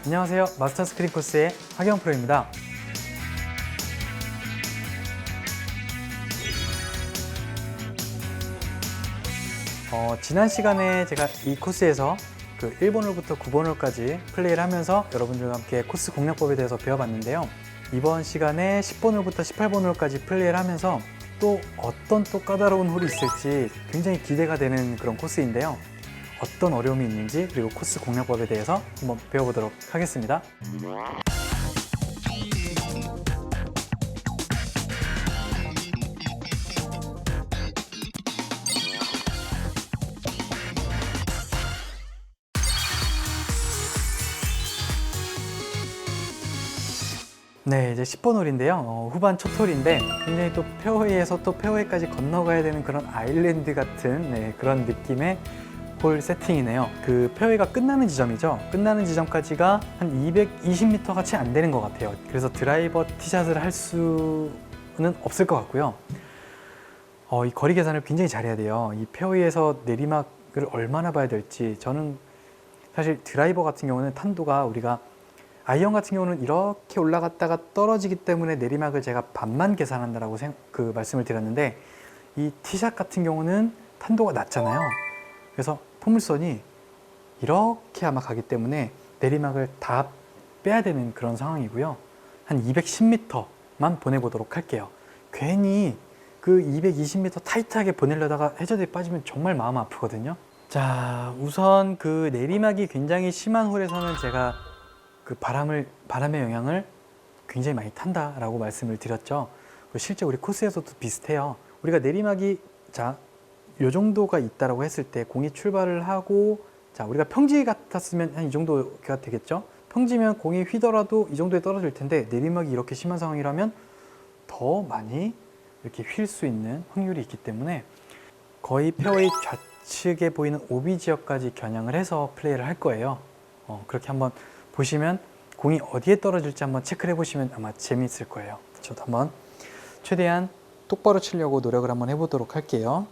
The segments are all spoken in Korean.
안녕하세요. 마스터 스크린 코스의 하경 프로입니다. 지난 시간에 제가 이 코스에서 그 1번홀부터 9번홀까지 플레이를 하면서 여러분들과 함께 코스 공략법에 대해서 배워봤는데요. 이번 시간에 10번홀부터 18번홀까지 플레이를 하면서 또 어떤 또 까다로운 홀이 있을지 굉장히 기대가 되는 그런 코스인데요. 어떤 어려움이 있는지 그리고 코스 공략법에 대해서 한번 배워보도록 하겠습니다. 네, 이제 10번 홀인데요. 후반 첫 홀인데 굉장히 또 페어웨이에서 또 페어웨이까지 건너가야 되는 그런 아일랜드 같은 그런 느낌의 홀 세팅이네요. 그 페어웨이가 끝나는 지점이죠. 끝나는 지점까지가 한 220m 같이 안 되는 것 같아요. 그래서 드라이버 티샷을 할 수는 없을 것 같고요. 이 거리 계산을 굉장히 잘해야 돼요. 이 페어웨이에서 내리막을 얼마나 봐야 될지. 저는 사실 드라이버 같은 경우는 탄도가 우리가 아이언 같은 경우는 이렇게 올라갔다가 떨어지기 때문에 내리막을 제가 반만 계산한다라고 말씀을 드렸는데, 이 티샷 같은 경우는 탄도가 낮잖아요. 그래서 포물선이 이렇게 아마 가기 때문에 내리막을 다 빼야 되는 그런 상황이고요. 한 210m만 보내보도록 할게요. 괜히 그 220m 타이트하게 보내려다가 해저드에 빠지면 정말 마음 아프거든요. 자, 우선 그 내리막이 굉장히 심한 홀에서는 제가 그 바람의 영향을 굉장히 많이 탄다라고 말씀을 드렸죠. 실제 우리 코스에서도 비슷해요. 우리가 내리막이 요 정도가 있다라고 했을 때 공이 출발을 하고, 우리가 평지 같았으면 한 이 정도가 되겠죠. 평지면 공이 휘더라도 이 정도에 떨어질 텐데 내리막이 이렇게 심한 상황이라면 더 많이 이렇게 휠 수 있는 확률이 있기 때문에 거의 페어웨이 좌측에 보이는 오비 지역까지 겨냥을 해서 플레이를 할 거예요. 그렇게 한번 보시면 공이 어디에 떨어질지 한번 체크를 해보시면 아마 재미있을 거예요. 저도 한번 최대한 똑바로 치려고 노력을 한번 해보도록 할게요.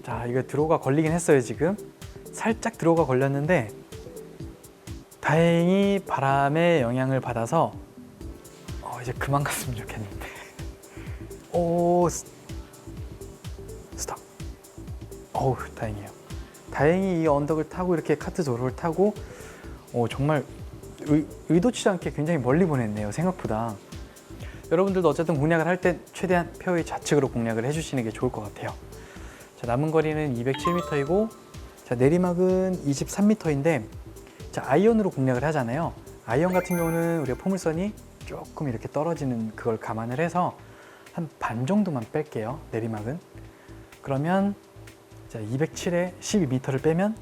자, 이거 드로우가 걸리긴 했어요. 지금 살짝 드로우가 걸렸는데 다행히 바람의 영향을 받아서 이제 그만 갔으면 좋겠는데. 오, 스탑. 어우, 다행이에요. 다행히 이 언덕을 타고 이렇게 카트 도로를 타고 정말 의도치 않게 굉장히 멀리 보냈네요. 생각보다. 여러분들도 어쨌든 공략을 할 때 최대한 페어웨이 좌측으로 공략을 해주시는 게 좋을 것 같아요. 자, 남은 거리는 207m이고, 내리막은 23m인데, 아이언으로 공략을 하잖아요. 아이언 같은 경우는 우리가 포물선이 조금 이렇게 떨어지는 그걸 감안을 해서 한 반 정도만 뺄게요. 내리막은. 그러면 207에 12m를 빼면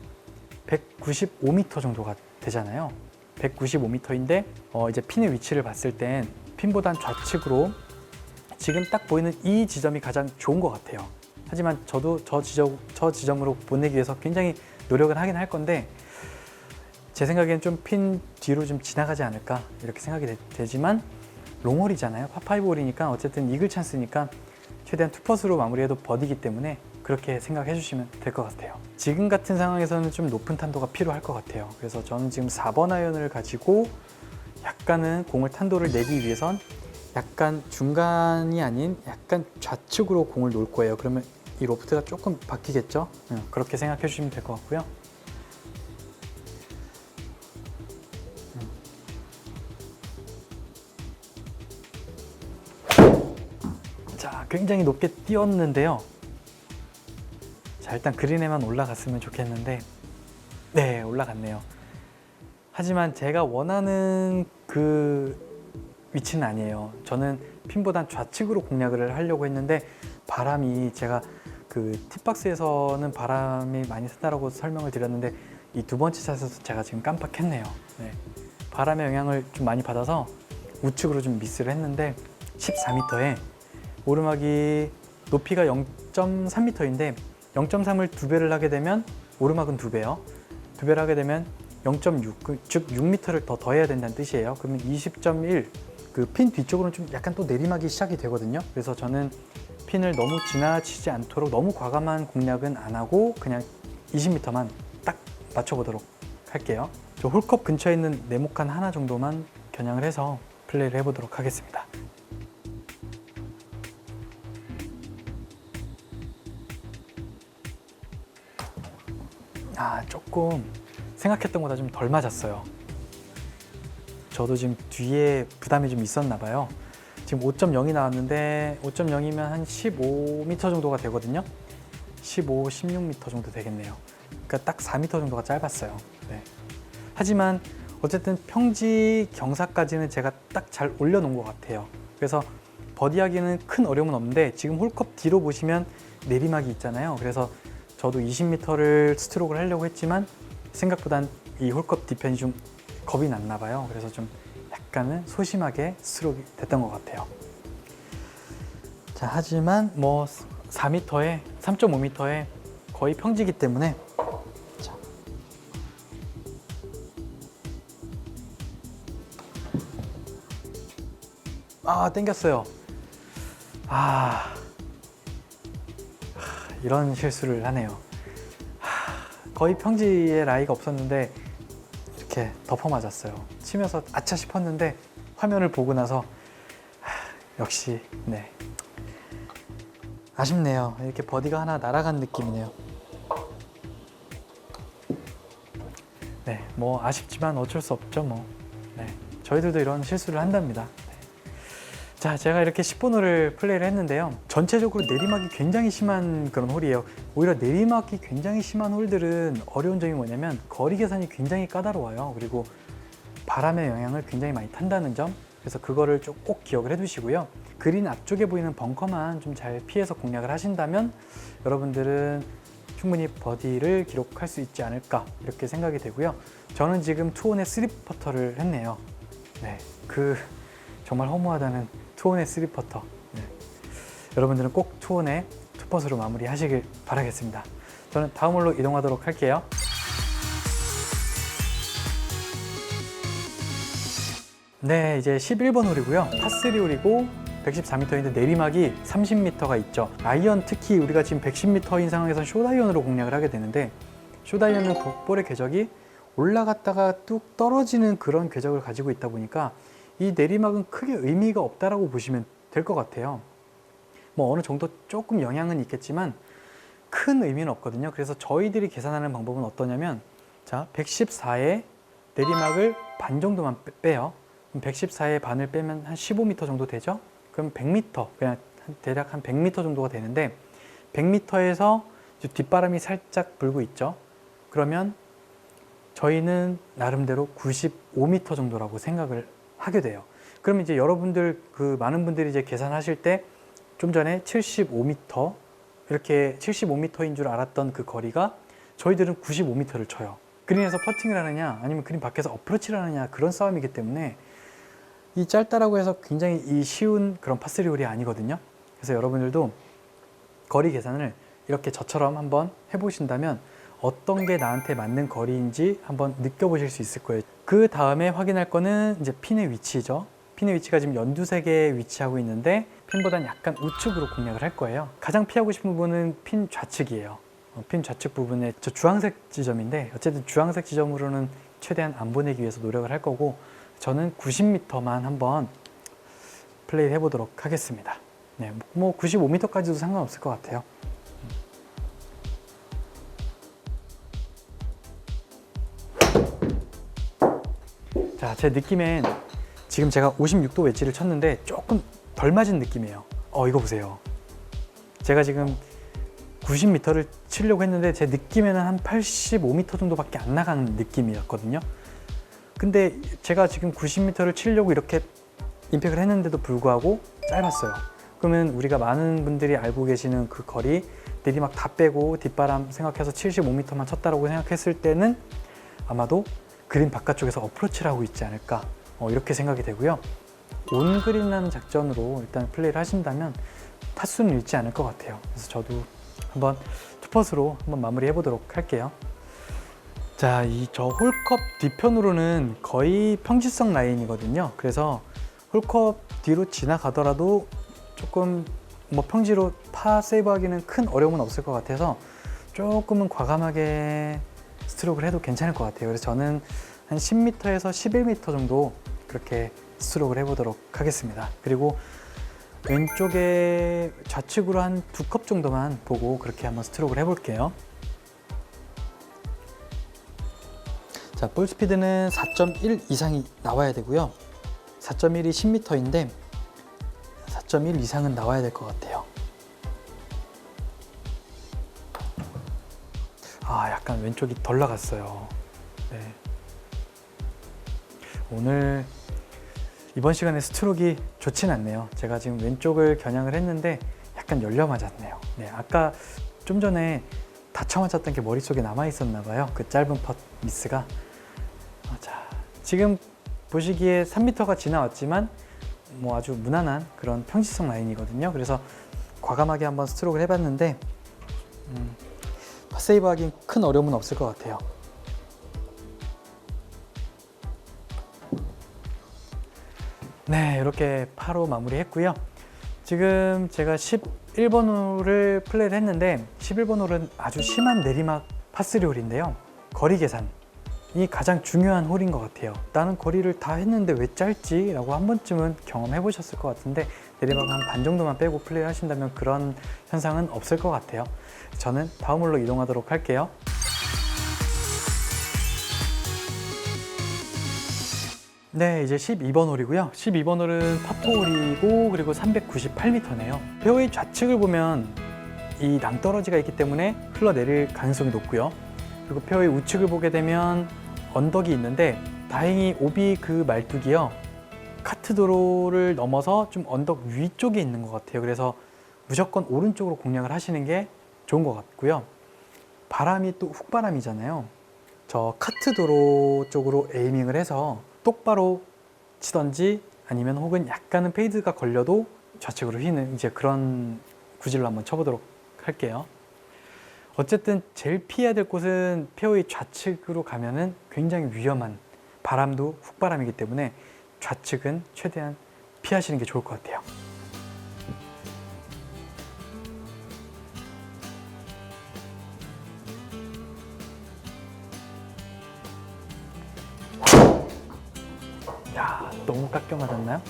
195m 정도가 되잖아요. 195m인데 이제 핀의 위치를 봤을 땐 핀보단 좌측으로 지금 딱 보이는 이 지점이 가장 좋은 것 같아요. 하지만 저도 저 지점으로 보내기 위해서 굉장히 노력을 하긴 할 건데, 제 생각엔 좀 핀 뒤로 좀 지나가지 않을까 이렇게 생각이 되지만 롱홀이잖아요. 파5 홀이니까 어쨌든 이글 찬스니까 최대한 투퍼스로 마무리해도 버디기 때문에 그렇게 생각해 주시면 될 것 같아요. 지금 같은 상황에서는 좀 높은 탄도가 필요할 것 같아요. 그래서 저는 지금 4번 아이언을 가지고 약간은 공을 탄도를 내기 위해선 약간 중간이 아닌 약간 좌측으로 공을 놓을 거예요. 그러면 이 로프트가 조금 바뀌겠죠? 그렇게 생각해 주시면 될 것 같고요. 자, 굉장히 높게 띄웠는데요. 자, 일단 그린에만 올라갔으면 좋겠는데, 네, 올라갔네요. 하지만 제가 원하는 그 위치는 아니에요. 저는 핀보단 좌측으로 공략을 하려고 했는데, 바람이 제가 그 팁박스에서는 바람이 많이 쓴다라고 설명을 드렸는데, 이 두 번째 샷에서 제가 지금 깜빡했네요. 네. 바람의 영향을 좀 많이 받아서 우측으로 좀 미스를 했는데, 14m에 오르막이 높이가 0.3m인데 0.3을 2배를 하게 되면 오르막은 2배요. 2배를 하게 되면 0.6, 즉 6m를 더 더해야 된다는 뜻이에요. 그러면 20.1, 그 핀 뒤쪽으로는 좀 약간 또 내리막이 시작이 되거든요. 그래서 저는 핀을 너무 지나치지 않도록 너무 과감한 공략은 안 하고 그냥 20m만 딱 맞춰보도록 할게요. 저 홀컵 근처에 있는 네모칸 하나 정도만 겨냥을 해서 플레이를 해보도록 하겠습니다. 조금 생각했던 것보다 좀 덜 맞았어요. 저도 지금 뒤에 부담이 좀 있었나 봐요. 지금 5.0이 나왔는데 5.0이면 한 15m 정도가 되거든요. 15, 16m 정도 되겠네요. 그러니까 딱 4m 정도가 짧았어요. 네. 하지만 어쨌든 평지 경사까지는 제가 딱 잘 올려놓은 것 같아요. 그래서 버디하기는 큰 어려움은 없는데 지금 홀컵 뒤로 보시면 내리막이 있잖아요. 그래서 저도 20m를 스트로크를 하려고 했지만 생각보단 이 홀컵 뒤편이 좀 겁이 났나 봐요. 그래서 좀 약간은 소심하게 스트로크 됐던 것 같아요. 자, 하지만 뭐 4m에 3.5m에 거의 평지이기 때문에 땡겼어요. 이런 실수를 하네요. 거의 평지에 라이가 없었는데 이렇게 덮어 맞았어요. 치면서 아차 싶었는데 화면을 보고 나서 역시 네, 아쉽네요. 이렇게 버디가 하나 날아간 느낌이네요. 네, 뭐 아쉽지만 어쩔 수 없죠. 뭐 네, 저희들도 이런 실수를 한답니다. 자, 제가 이렇게 10번 홀을 플레이를 했는데요. 전체적으로 내리막이 굉장히 심한 그런 홀이에요. 오히려 내리막이 굉장히 심한 홀들은 어려운 점이 뭐냐면 거리 계산이 굉장히 까다로워요. 그리고 바람의 영향을 굉장히 많이 탄다는 점. 그래서 그거를 좀 꼭 기억을 해두시고요. 그린 앞쪽에 보이는 벙커만 좀 잘 피해서 공략을 하신다면 여러분들은 충분히 버디를 기록할 수 있지 않을까 이렇게 생각이 되고요. 저는 지금 투혼의 3퍼터를 했네요. 네, 정말 허무하다는 투혼의 3퍼터. 네. 여러분들은 꼭 투혼의 투퍼스로 마무리 하시길 바라겠습니다. 저는 다음 홀로 이동하도록 할게요. 네, 이제 11번 홀이고요. 파3 홀이고 114m인데 내리막이 30m가 있죠. 아이언, 특히 우리가 지금 110m인 상황에서 숏아이언으로 공략을 하게 되는데 숏아이언은 볼의 궤적이 올라갔다가 뚝 떨어지는 그런 궤적을 가지고 있다 보니까 이 내리막은 크게 의미가 없다라고 보시면 될 것 같아요. 뭐 어느 정도 조금 영향은 있겠지만 큰 의미는 없거든요. 그래서 저희들이 계산하는 방법은 어떠냐면, 자, 114에 내리막을 반 정도만 빼요. 114의 반을 빼면 한 15m 정도 되죠? 그럼 100m, 그냥 대략 한 100m 정도가 되는데 100m에서 뒷바람이 살짝 불고 있죠. 그러면 저희는 나름대로 95m 정도라고 생각을 하게 돼요. 그럼 이제 여러분들 많은 분들이 이제 계산하실 때 좀 전에 75m 이렇게 75m인 줄 알았던 그 거리가 저희들은 95m를 쳐요. 그린에서 퍼팅을 하느냐 아니면 그린 밖에서 어프로치를 하느냐 그런 싸움이기 때문에 이 짧다라고 해서 굉장히 쉬운 그런 파3 홀이 아니거든요. 그래서 여러분들도 거리 계산을 이렇게 저처럼 한번 해보신다면 어떤 게 나한테 맞는 거리인지 한번 느껴보실 수 있을 거예요. 그 다음에 확인할 거는 이제 핀의 위치죠. 핀의 위치가 지금 연두색에 위치하고 있는데 핀보다는 약간 우측으로 공략을 할 거예요. 가장 피하고 싶은 부분은 핀 좌측이에요. 핀 좌측 부분에 저 주황색 지점인데 어쨌든 주황색 지점으로는 최대한 안 보내기 위해서 노력을 할 거고 저는 90m만 한번 플레이 해보도록 하겠습니다. 네, 뭐 95m까지도 상관없을 것 같아요. 자, 제 느낌엔 지금 제가 56도 웨지를 쳤는데 조금 덜 맞은 느낌이에요. 이거 보세요. 제가 지금 90m를 치려고 했는데 제 느낌에는 한 85m 정도밖에 안 나가는 느낌이었거든요. 근데 제가 지금 90m를 치려고 이렇게 임팩을 했는데도 불구하고 짧았어요. 그러면 우리가 많은 분들이 알고 계시는 그 거리, 내리막 다 빼고 뒷바람 생각해서 75m만 쳤다라고 생각했을 때는 아마도 그린 바깥쪽에서 어프로치를 하고 있지 않을까 이렇게 생각이 되고요. 온그린이라는 작전으로 일단 플레이를 하신다면 타수는 잃지 않을 것 같아요. 그래서 저도 한번 투퍼스로 한번 마무리 해보도록 할게요. 자, 저 홀컵 뒤편으로는 거의 평지성 라인이거든요. 그래서 홀컵 뒤로 지나가더라도 조금 뭐 평지로 파 세이브하기는 큰 어려움은 없을 것 같아서 조금은 과감하게 스트로크를 해도 괜찮을 것 같아요. 그래서 저는 한 10m에서 11m 정도 그렇게 스트로크를 해보도록 하겠습니다. 그리고 왼쪽에 좌측으로 한 2컵 정도만 보고 그렇게 한번 스트로크를 해볼게요. 자, 볼 스피드는 4.1 이상이 나와야 되고요. 4.1이 10m인데 4.1 이상은 나와야 될 것 같아요. 약간 왼쪽이 덜 나갔어요. 네. 오늘 이번 시간에 스트로크가 좋진 않네요. 제가 지금 왼쪽을 겨냥을 했는데 약간 열려 맞았네요. 네, 아까 좀 전에 다쳐 맞았던 게 머릿속에 남아 있었나 봐요. 그 짧은 펫 미스가. 자, 지금 보시기에 3m가 지나왔지만 뭐 아주 무난한 그런 평지성 라인이거든요. 그래서 과감하게 한번 스트로크를 해봤는데 파세이브 하긴 큰 어려움은 없을 것 같아요. 네, 이렇게 파로 마무리했고요. 지금 제가 11번 홀을 플레이를 했는데 11번 홀은 아주 심한 내리막 파3 홀인데요. 거리 계산이 가장 중요한 홀인 것 같아요. 나는 거리를 다 했는데 왜 짧지? 라고 한 번쯤은 경험해 보셨을 것 같은데 내리막 한 반 정도만 빼고 플레이를 하신다면 그런 현상은 없을 것 같아요. 저는 다음 홀로 이동하도록 할게요. 네, 이제 12번 홀이고요. 12번 홀은 파4홀이고 그리고 398m네요. 페어웨이 좌측을 보면 이 낭떠러지가 있기 때문에 흘러내릴 가능성이 높고요. 그리고 페어웨이 우측을 보게 되면 언덕이 있는데 다행히 오비 그 말뚝이요. 카트 도로를 넘어서 좀 언덕 위쪽에 있는 것 같아요. 그래서 무조건 오른쪽으로 공략을 하시는 게 좋은 것 같고요. 바람이 또 훅바람이잖아요. 저 카트 도로 쪽으로 에이밍을 해서 똑바로 치던지 아니면 혹은 약간은 페이드가 걸려도 좌측으로 휘는 이제 그런 구질로 한번 쳐보도록 할게요. 어쨌든 제일 피해야 될 곳은 페어웨이 좌측으로 가면은 굉장히 위험한 바람도 훅바람이기 때문에 좌측은 최대한 피하시는 게 좋을 것 같아요. 야, 너무 깎여 맞았나요?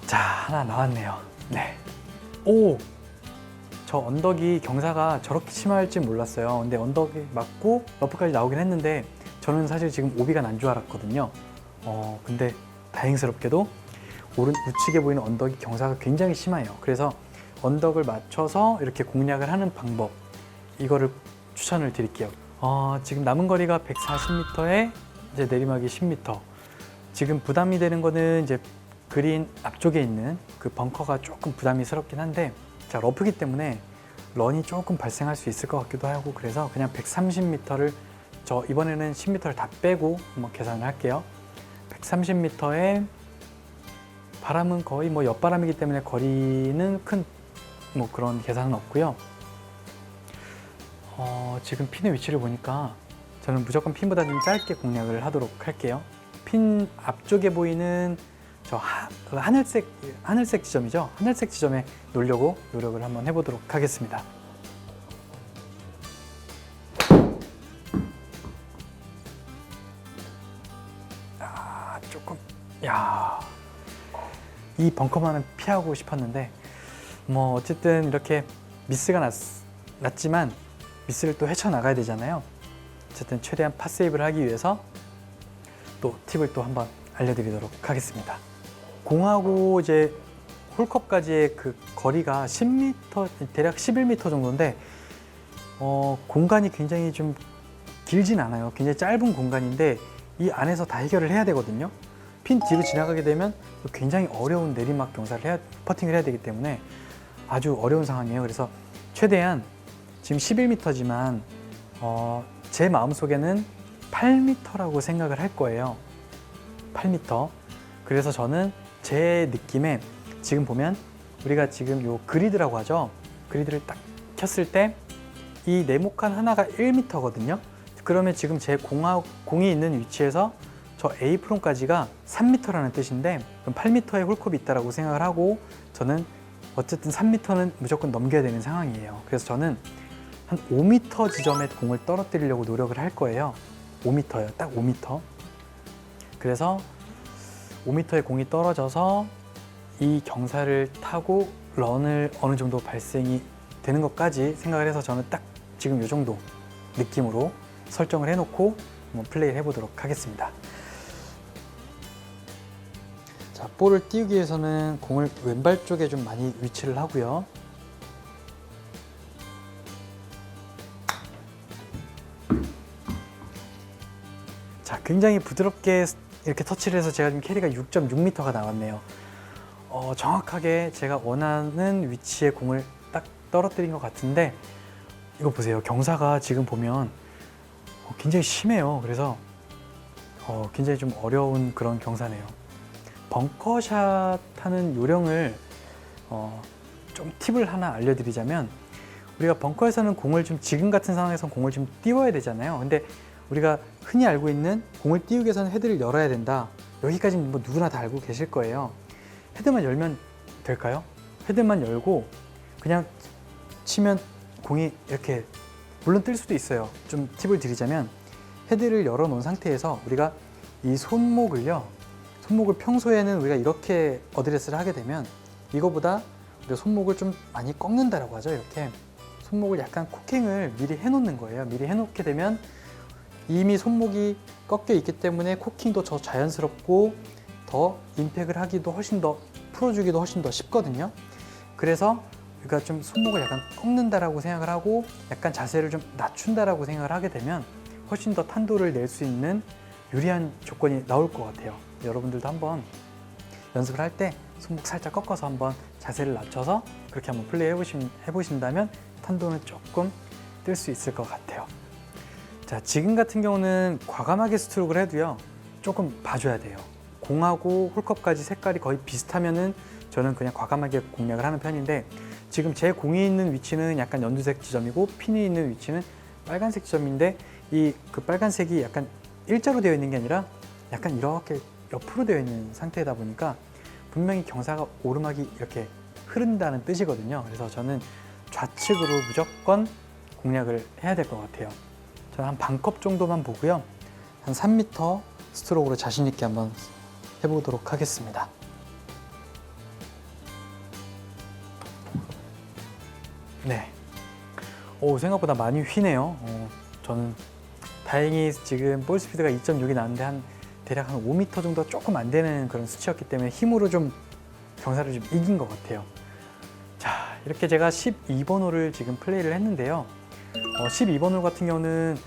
자, 하나 나왔네요. 네. 오! 저 언덕이 경사가 저렇게 심할지 몰랐어요. 근데 언덕이 맞고 러프까지 나오긴 했는데 저는 사실 지금 오비가 난 줄 알았거든요. 근데 다행스럽게도 우측에 보이는 언덕이 경사가 굉장히 심해요. 그래서 언덕을 맞춰서 이렇게 공략을 하는 방법, 이거를 추천을 드릴게요. 지금 남은 거리가 140m에 이제 내리막이 10m. 지금 부담이 되는 거는 이제 그린 앞쪽에 있는 그 벙커가 조금 부담스럽긴 한데, 자, 러프기 때문에 런이 조금 발생할 수 있을 것 같기도 하고, 그래서 그냥 130m를 저 이번에는 10m를 다 빼고 한번 계산을 할게요. 130m에 바람은 거의 뭐 옆바람이기 때문에 거리는 큰 뭐 그런 계산은 없고요. 지금 핀의 위치를 보니까 저는 무조건 핀보다 좀 짧게 공략을 하도록 할게요. 핀 앞쪽에 보이는 저 하늘색 지점이죠. 하늘색 지점에 놓으려고 노력을 한번 해보도록 하겠습니다. 조금, 이 벙커만은 피하고 싶었는데 뭐 어쨌든 이렇게 미스가 났지만 미스를 또 헤쳐나가야 되잖아요. 어쨌든 최대한 팟세이브를 하기 위해서 또 팁을 또 한번 알려드리도록 하겠습니다. 공하고 이제 홀컵까지의 그 거리가 10m, 대략 11m 정도인데 공간이 굉장히 좀 길진 않아요. 굉장히 짧은 공간인데 이 안에서 다 해결을 해야 되거든요. 핀 뒤로 지나가게 되면 굉장히 어려운 내리막 경사를 퍼팅을 해야 되기 때문에 아주 어려운 상황이에요. 그래서 최대한 지금 11m지만 제 마음속에는 8m라고 생각을 할 거예요. 8m. 그래서 저는 제 느낌에 지금 보면 우리가 지금 요 그리드라고 하죠. 그리드를 딱 켰을 때 이 네모칸 하나가 1m거든요. 그러면 지금 제 공이 있는 위치에서 저 A프론까지가 3m라는 뜻인데 그럼 8m의 홀컵이 있다고 생각을 하고 저는 어쨌든 3m는 무조건 넘겨야 되는 상황이에요. 그래서 저는 한 5m 지점에 공을 떨어뜨리려고 노력을 할 거예요. 5m요, 딱 5m. 그래서 5m의 공이 떨어져서 이 경사를 타고 런을 어느 정도 발생이 되는 것까지 생각을 해서 저는 딱 지금 이 정도 느낌으로 설정을 해놓고 한번 플레이를 해보도록 하겠습니다. 자, 볼을 띄우기 위해서는 공을 왼발 쪽에 좀 많이 위치를 하고요. 자, 굉장히 부드럽게 이렇게 터치를 해서 제가 지금 캐리가 6.6m가 나왔네요. 정확하게 제가 원하는 위치에 공을 딱 떨어뜨린 것 같은데, 이거 보세요. 경사가 지금 보면 굉장히 심해요. 그래서 굉장히 좀 어려운 그런 경사네요. 벙커샷 하는 요령을 좀 팁을 하나 알려드리자면, 우리가 벙커에서는 공을 좀 지금 같은 상황에서 공을 좀 띄워야 되잖아요. 근데 우리가 흔히 알고 있는 공을 띄우기 위해서는 헤드를 열어야 된다. 여기까지는 뭐 누구나 다 알고 계실 거예요. 헤드만 열면 될까요? 헤드만 열고 그냥 치면 공이 이렇게, 물론 뜰 수도 있어요. 좀 팁을 드리자면, 헤드를 열어 놓은 상태에서 우리가 이 손목을 평소에는 우리가 이렇게 어드레스를 하게 되면 이거보다 우리가 손목을 좀 많이 꺾는다라고 하죠. 이렇게 손목을 약간 코킹을 미리 해놓는 거예요. 미리 해놓게 되면 이미 손목이 꺾여 있기 때문에 코킹도 더 자연스럽고 더 임팩을 하기도 훨씬 더, 풀어주기도 훨씬 더 쉽거든요. 그래서 우리가 좀 손목을 약간 꺾는다라고 생각을 하고 약간 자세를 좀 낮춘다라고 생각을 하게 되면 훨씬 더 탄도를 낼 수 있는 유리한 조건이 나올 것 같아요. 여러분들도 한번 연습을 할 때 손목 살짝 꺾어서 한번 자세를 낮춰서 그렇게 한번 플레이 해보신다면 탄도는 조금 뜰 수 있을 것 같아요. 자, 지금 같은 경우는 과감하게 스트로크를 해도요, 조금 봐줘야 돼요. 공하고 홀컵까지 색깔이 거의 비슷하면은 저는 그냥 과감하게 공략을 하는 편인데, 지금 제 공이 있는 위치는 약간 연두색 지점이고 핀이 있는 위치는 빨간색 지점인데, 그 빨간색이 약간 일자로 되어 있는 게 아니라 약간 이렇게 옆으로 되어 있는 상태다 보니까 분명히 경사가 오르막이 이렇게 흐른다는 뜻이거든요. 그래서 저는 좌측으로 무조건 공략을 해야 될 것 같아요. 저는 한 반컵 정도만 보고요, 한 3m 스트로크로 자신 있게 한번 해보도록 하겠습니다. 네. 생각보다 많이 휘네요. 저는 다행히 지금 볼 스피드가 2.6이 나는데 대략 한 5m 정도 조금 안 되는 그런 수치였기 때문에 힘으로 좀 경사를 좀 이긴 것 같아요. 자, 이렇게 제가 12번 홀을 지금 플레이를 했는데요. 12번 홀 같은 경우는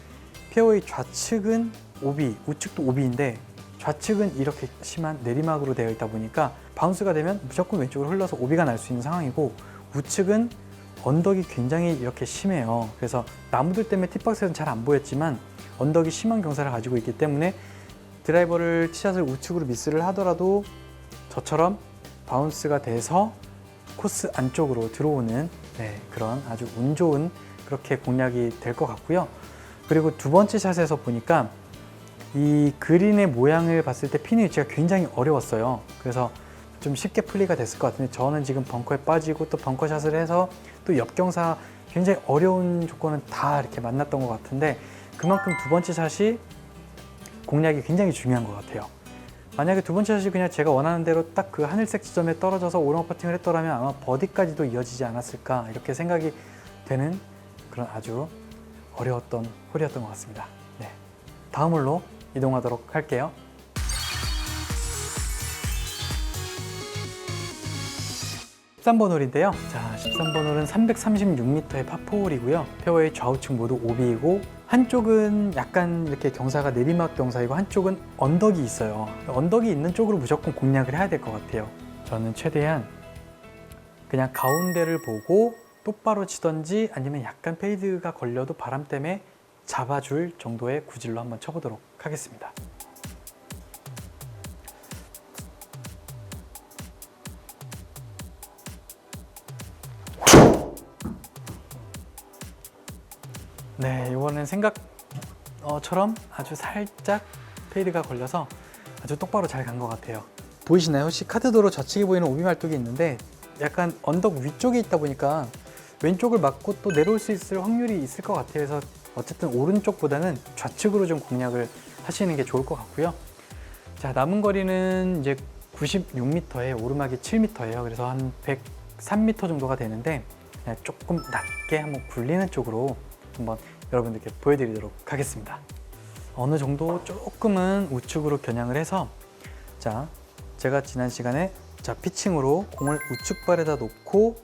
페어웨이 좌측은 오비, 우측도 오비인데 좌측은 이렇게 심한 내리막으로 되어 있다 보니까 바운스가 되면 무조건 왼쪽으로 흘러서 오비가 날 수 있는 상황이고, 우측은 언덕이 굉장히 이렇게 심해요. 그래서 나무들 때문에 팁박스에서는 잘 안 보였지만 언덕이 심한 경사를 가지고 있기 때문에 드라이버를 티샷을 우측으로 미스를 하더라도 저처럼 바운스가 돼서 코스 안쪽으로 들어오는 그런 아주 운 좋은 그렇게 공략이 될 것 같고요. 그리고 두 번째 샷에서 보니까 이 그린의 모양을 봤을 때 핀의 위치가 굉장히 어려웠어요. 그래서 좀 쉽게 플레이가 됐을 것 같은데, 저는 지금 벙커에 빠지고 또 벙커샷을 해서 또 옆경사 굉장히 어려운 조건은 다 이렇게 만났던 것 같은데, 그만큼 두 번째 샷이 공략이 굉장히 중요한 것 같아요. 만약에 두 번째 샷이 그냥 제가 원하는 대로 딱 그 하늘색 지점에 떨어져서 오르막 퍼팅을 했더라면 아마 버디까지도 이어지지 않았을까, 이렇게 생각이 되는 그런 아주 어려웠던 홀이었던 것 같습니다. 네. 다음 홀로 이동하도록 할게요. 13번 홀인데요. 자, 13번 홀은 336m의 파4홀이고요. 페어웨이 좌우측 모두 오비이고, 한쪽은 약간 이렇게 경사가 내리막 경사이고 한쪽은 언덕이 있어요. 언덕이 있는 쪽으로 무조건 공략을 해야 될 것 같아요. 저는 최대한 그냥 가운데를 보고 똑바로 치던지 아니면 약간 페이드가 걸려도 바람 때문에 잡아줄 정도의 구질로 한번 쳐보도록 하겠습니다. 네, 이거는 생각처럼 아주 살짝 페이드가 걸려서 아주 똑바로 잘 간 것 같아요. 보이시나요? 혹시 카드도로 좌측에 보이는 오비 말뚝이 있는데 약간 언덕 위쪽에 있다 보니까 왼쪽을 맞고 또 내려올 수 있을 확률이 있을 것 같아요. 그래서 어쨌든 오른쪽보다는 좌측으로 좀 공략을 하시는 게 좋을 것 같고요. 자, 남은 거리는 이제 96m에 오르막이 7m예요. 그래서 한 103m 정도가 되는데 조금 낮게 한번 굴리는 쪽으로 한번 여러분들께 보여드리도록 하겠습니다. 어느 정도 조금은 우측으로 겨냥을 해서, 자, 제가 지난 시간에 피칭으로 공을 우측발에다 놓고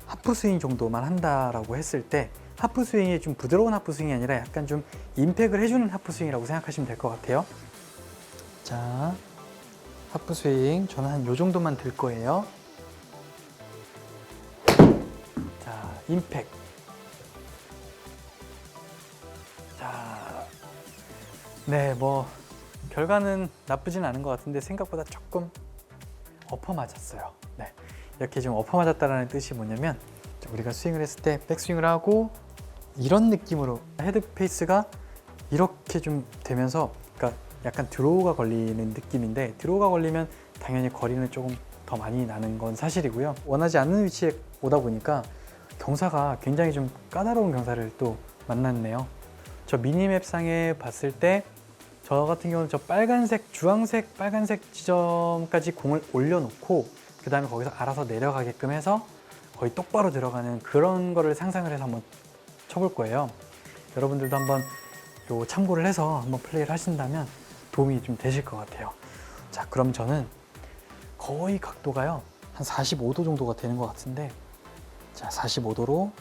하프 스윙 정도만 한다라고 했을 때, 하프 스윙이 좀 부드러운 하프 스윙이 아니라 약간 좀 임팩을 해주는 하프 스윙이라고 생각하시면 될 것 같아요. 자, 하프 스윙 저는 한 요 정도만 들 거예요. 자, 임팩. 자, 네, 뭐 결과는 나쁘진 않은 것 같은데 생각보다 조금 엎어 맞았어요. 네, 이렇게 좀 엎어 맞았다는 뜻이 뭐냐면, 우리가 스윙을 했을 때 백스윙을 하고 이런 느낌으로 헤드 페이스가 이렇게 좀 되면서, 그러니까 약간 드로우가 걸리는 느낌인데, 드로우가 걸리면 당연히 거리는 조금 더 많이 나는 건 사실이고요. 원하지 않는 위치에 오다 보니까 경사가 굉장히 좀 까다로운 경사를 또 만났네요. 저 미니맵 상에 봤을 때 저 같은 경우는 저 빨간색, 주황색, 빨간색 지점까지 공을 올려놓고 그 다음에 거기서 알아서 내려가게끔 해서 거의 똑바로 들어가는 그런 거를 상상을 해서 한번 쳐볼 거예요. 여러분들도 한번 요 참고를 해서 한번 플레이를 하신다면 도움이 좀 되실 것 같아요. 자, 그럼 저는 거의 각도가요 한 45도 정도가 되는 것 같은데, 자, 45도로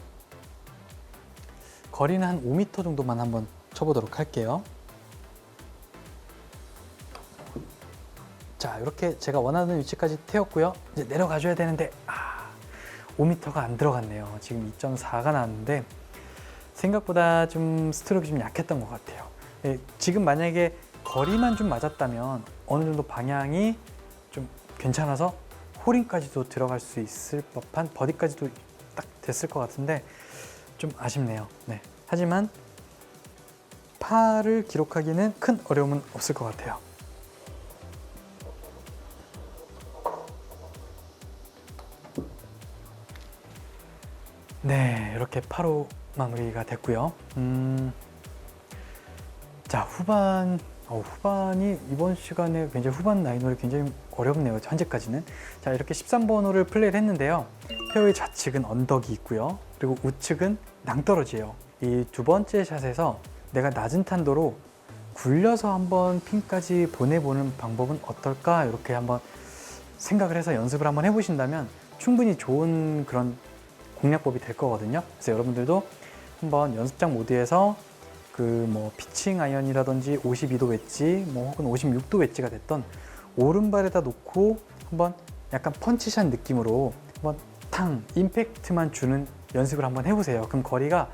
거리는 한 5m 정도만 한번 쳐보도록 할게요. 자, 이렇게 제가 원하는 위치까지 태웠고요. 이제 내려가줘야 되는데 5m가 안 들어갔네요. 지금 2.4가 나왔는데 생각보다 좀 스트로크가 좀 약했던 것 같아요. 예, 지금 만약에 거리만 좀 맞았다면 어느 정도 방향이 좀 괜찮아서 홀인까지도 들어갈 수 있을 법한 버디까지도 딱 됐을 것 같은데 좀 아쉽네요. 네. 하지만 파를 기록하기는 큰 어려움은 없을 것 같아요. 네, 이렇게 파로 마무리가 됐고요. 자, 후반이 이번 시간에 굉장히 후반 라인홀이 굉장히 어렵네요. 현재까지는. 자, 이렇게 13번 홀을 플레이를 했는데요. 페어웨이 좌측은 언덕이 있고요. 그리고 우측은 낭떠러지예요. 이 두 번째 샷에서 내가 낮은 탄도로 굴려서 한번 핀까지 보내보는 방법은 어떨까? 이렇게 한번 생각을 해서 연습을 한번 해보신다면 충분히 좋은 그런 공략법이 될 거거든요. 그래서 여러분들도 한번 연습장 모드에서 그 뭐 피칭 아이언이라든지 52도 웨지, 뭐 혹은 56도 웨지가 됐던 오른발에다 놓고 한번 약간 펀치샷 느낌으로 한번 탕 임팩트만 주는 연습을 한번 해보세요. 그럼 거리가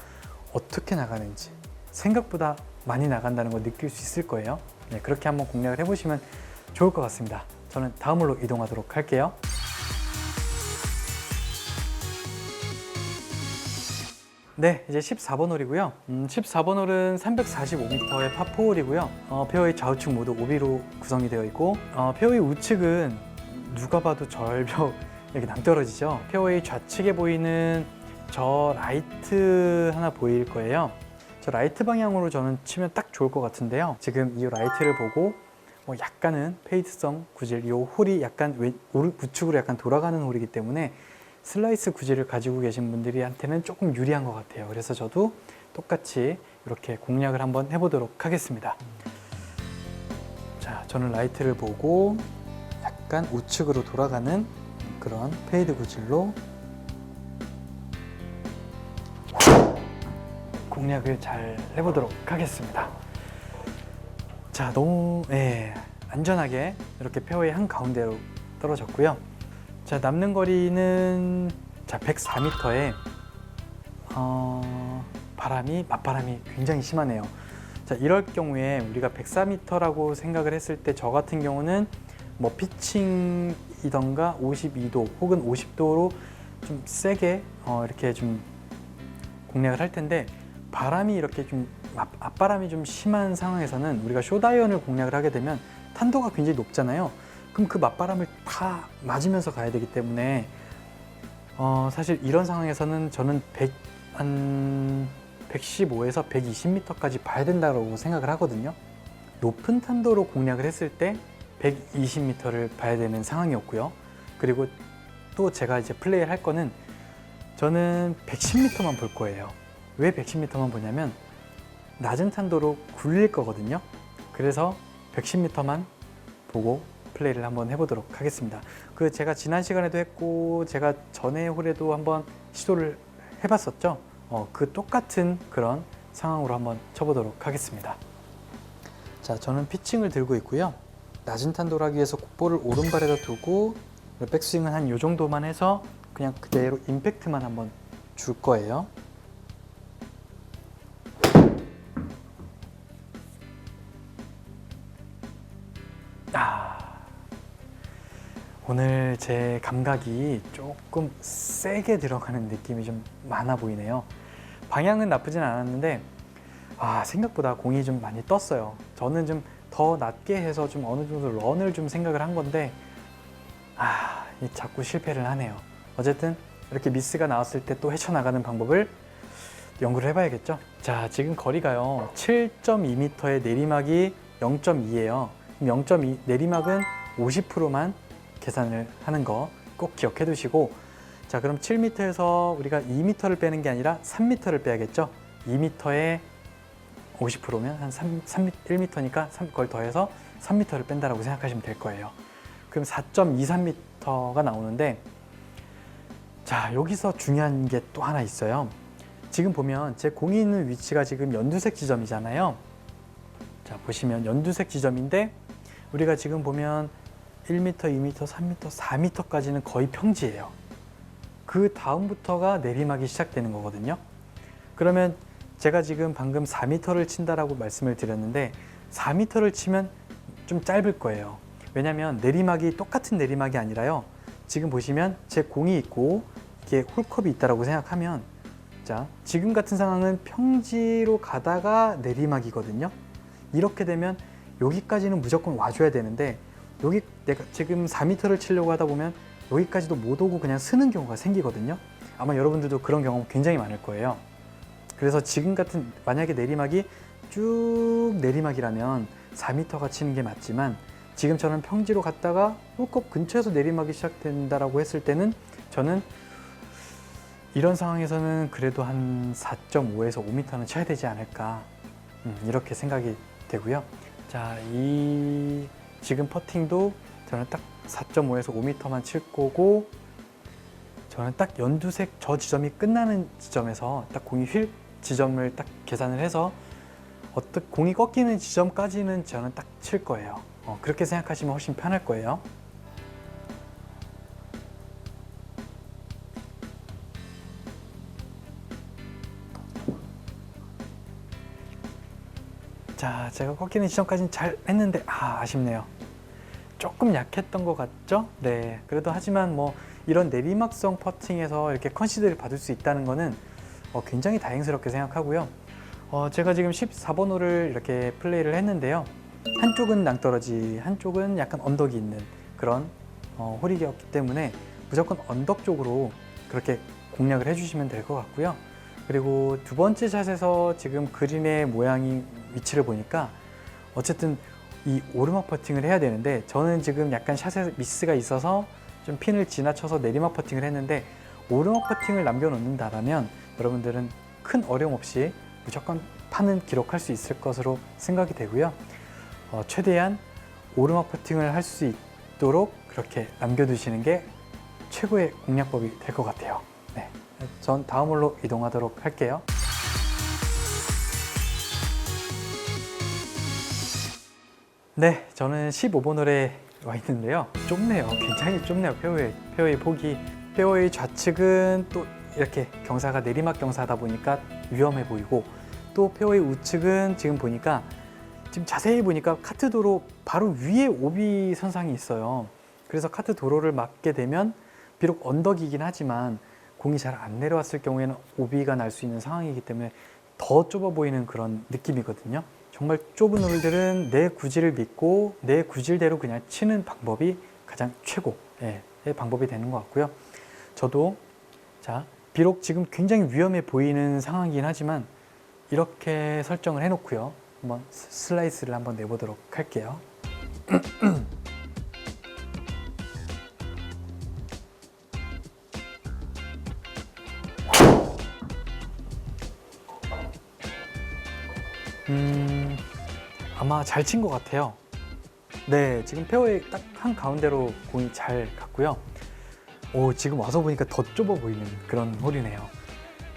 어떻게 나가는지 생각보다 많이 나간다는 걸 느낄 수 있을 거예요. 네, 그렇게 한번 공략을 해보시면 좋을 것 같습니다. 저는 다음 홀로 이동하도록 할게요. 네, 이제 14번 홀이고요. 14번 홀은 345m의 파4홀이고요. 페어웨이 좌우측 모두 오비로 구성이 되어 있고, 페어웨이 우측은 누가 봐도 절벽 이렇게 낭떠러지죠. 페어웨이 좌측에 보이는 저 라이트 하나 보일 거예요. 저 라이트 방향으로 저는 치면 딱 좋을 것 같은데요. 지금 이 라이트를 보고 약간은 페이드성 구질, 이 홀이 약간 우측으로 약간 돌아가는 홀이기 때문에 슬라이스 구질을 가지고 계신 분들한테는 조금 유리한 것 같아요. 그래서 저도 똑같이 이렇게 공략을 한번 해보도록 하겠습니다. 자, 저는 라이트를 보고 약간 우측으로 돌아가는 그런 페이드 구질로 공략을 잘 해보도록 하겠습니다. 자, 너무 안전하게 이렇게 페어웨이 한가운데로 떨어졌고요. 자, 남는 거리는 104m에 맞바람이 굉장히 심하네요. 자, 이럴 경우에 우리가 104m라고 생각을 했을 때 저 같은 경우는 뭐 피칭이던가 52도 혹은 50도로 좀 세게 이렇게 좀 공략을 할 텐데, 바람이 이렇게 좀 앞바람이 좀 심한 상황에서는 우리가 숏아이언을 공략을 하게 되면 탄도가 굉장히 높잖아요. 그럼 그 맞바람을 다 맞으면서 가야 되기 때문에 사실 이런 상황에서는 저는 한 115에서 120m까지 봐야 된다고 생각을 하거든요. 높은 탄도로 공략을 했을 때 120m를 봐야 되는 상황이었고요. 그리고 또 제가 이제 플레이를 할 거는 저는 110m만 볼 거예요. 왜 110m만 보냐면 낮은 탄도로 굴릴 거거든요. 그래서 110m만 보고 플레이를 한번 해보도록 하겠습니다. 제가 지난 시간에도 했고 제가 전에 홀에도 한번 시도를 해봤었죠. 그 똑같은 그런 상황으로 한번 쳐보도록 하겠습니다. 자, 저는 피칭을 들고 있고요. 낮은 탄도를 하기 위해서 볼을 오른발에다 두고 백스윙은 한 이 정도만 해서 그냥 그대로 임팩트만 한번 줄 거예요. 오늘 제 감각이 조금 세게 들어가는 느낌이 좀 많아 보이네요. 방향은 나쁘진 않았는데 생각보다 공이 좀 많이 떴어요. 저는 좀 더 낮게 해서 좀 어느 정도 런을 좀 생각을 한 건데 자꾸 실패를 하네요. 어쨌든 이렇게 미스가 나왔을 때 또 헤쳐나가는 방법을 연구를 해봐야겠죠. 자, 지금 거리가요 7.2m의 내리막이 0.2예요 0.2 내리막은 50%만 계산을 하는 거 꼭 기억해 두시고, 자, 그럼 7m에서 우리가 2m를 빼는 게 아니라 3m를 빼야겠죠. 2m에 50%면 한 1m니까 그걸 더해서 3m를 뺀다라고 생각하시면 될 거예요. 그럼 4.23m가 나오는데, 자, 여기서 중요한 게 또 하나 있어요. 지금 보면 제 공이 있는 위치가 지금 연두색 지점이잖아요. 자, 보시면 연두색 지점인데 우리가 지금 보면 1m, 2m, 3m, 4m까지는 거의 평지예요. 그 다음부터가 내리막이 시작되는 거거든요. 그러면 제가 지금 방금 4m를 친다라고 말씀을 드렸는데 4m를 치면 좀 짧을 거예요. 왜냐하면 내리막이 똑같은 내리막이 아니라요. 지금 보시면 제 공이 있고 이게 홀컵이 있다라고 생각하면, 자, 지금 같은 상황은 평지로 가다가 내리막이거든요. 이렇게 되면 여기까지는 무조건 와줘야 되는데 여기 내가 지금 4m를 치려고 하다 보면 여기까지도 못 오고 그냥 쓰는 경우가 생기거든요. 아마 여러분들도 그런 경험 굉장히 많을 거예요. 그래서 지금 같은 만약에 내리막이 쭉 내리막이라면 4m가 치는 게 맞지만 지금처럼 평지로 갔다가 홀컵 근처에서 내리막이 시작된다라고 했을 때는 저는 이런 상황에서는 그래도 한 4.5에서 5m는 쳐야 되지 않을까, 이렇게 생각이 되고요. 자, 이 지금 퍼팅도 저는 딱 4.5에서 5m만 칠 거고, 저는 딱 연두색 저 지점이 끝나는 지점에서 딱 공이 휠 지점을 딱 계산을 해서 공이 꺾이는 지점까지는 저는 딱 칠 거예요. 그렇게 생각하시면 훨씬 편할 거예요. 자, 제가 꺾이는 지점까지는 잘 했는데 아쉽네요. 조금 약했던 것 같죠? 네, 그래도 하지만 뭐 이런 내리막성 퍼팅에서 이렇게 컨시드를 받을 수 있다는 거는 굉장히 다행스럽게 생각하고요. 제가 지금 14번 홀을 이렇게 플레이를 했는데요. 한쪽은 낭떠러지, 한쪽은 약간 언덕이 있는 그런 홀이었기 때문에 무조건 언덕 쪽으로 그렇게 공략을 해주시면 될 것 같고요. 그리고 두 번째 샷에서 지금 그린의 모양이 위치를 보니까 어쨌든 이 오르막 퍼팅을 해야 되는데 저는 지금 약간 샷에 미스가 있어서 좀 핀을 지나쳐서 내리막 퍼팅을 했는데, 오르막 퍼팅을 남겨놓는다라면 여러분들은 큰 어려움 없이 무조건 파는 기록할 수 있을 것으로 생각이 되고요. 최대한 오르막 퍼팅을 할 수 있도록 그렇게 남겨두시는 게 최고의 공략법이 될 것 같아요. 네, 전 다음 홀로 이동하도록 할게요. 네, 저는 15번 홀에 와 있는데요. 좁네요. 굉장히 좁네요. 페어웨이 폭이. 페어웨이 좌측은 또 이렇게 경사가 내리막 경사다 보니까 위험해 보이고, 또 페어웨이 우측은 지금 보니까, 지금 자세히 보니까 카트 도로 바로 위에 오비 선상이 있어요. 그래서 카트 도로를 맞게 되면 비록 언덕이긴 하지만 공이 잘 안 내려왔을 경우에는 오비가 날 수 있는 상황이기 때문에 더 좁아 보이는 그런 느낌이거든요. 정말 좁은 홀들은 내 구질을 믿고 내 구질대로 그냥 치는 방법이 가장 최고의 방법이 되는 것 같고요. 저도 자, 비록 지금 굉장히 위험해 보이는 상황이긴 하지만 이렇게 설정을 해놓고요. 한번 슬라이스를 한번 내보도록 할게요. 아마 잘 친 것 같아요. 네, 지금 페어웨이 딱 한가운데로 공이 잘 갔고요. 오, 지금 와서 보니까 더 좁아 보이는 그런 홀이네요.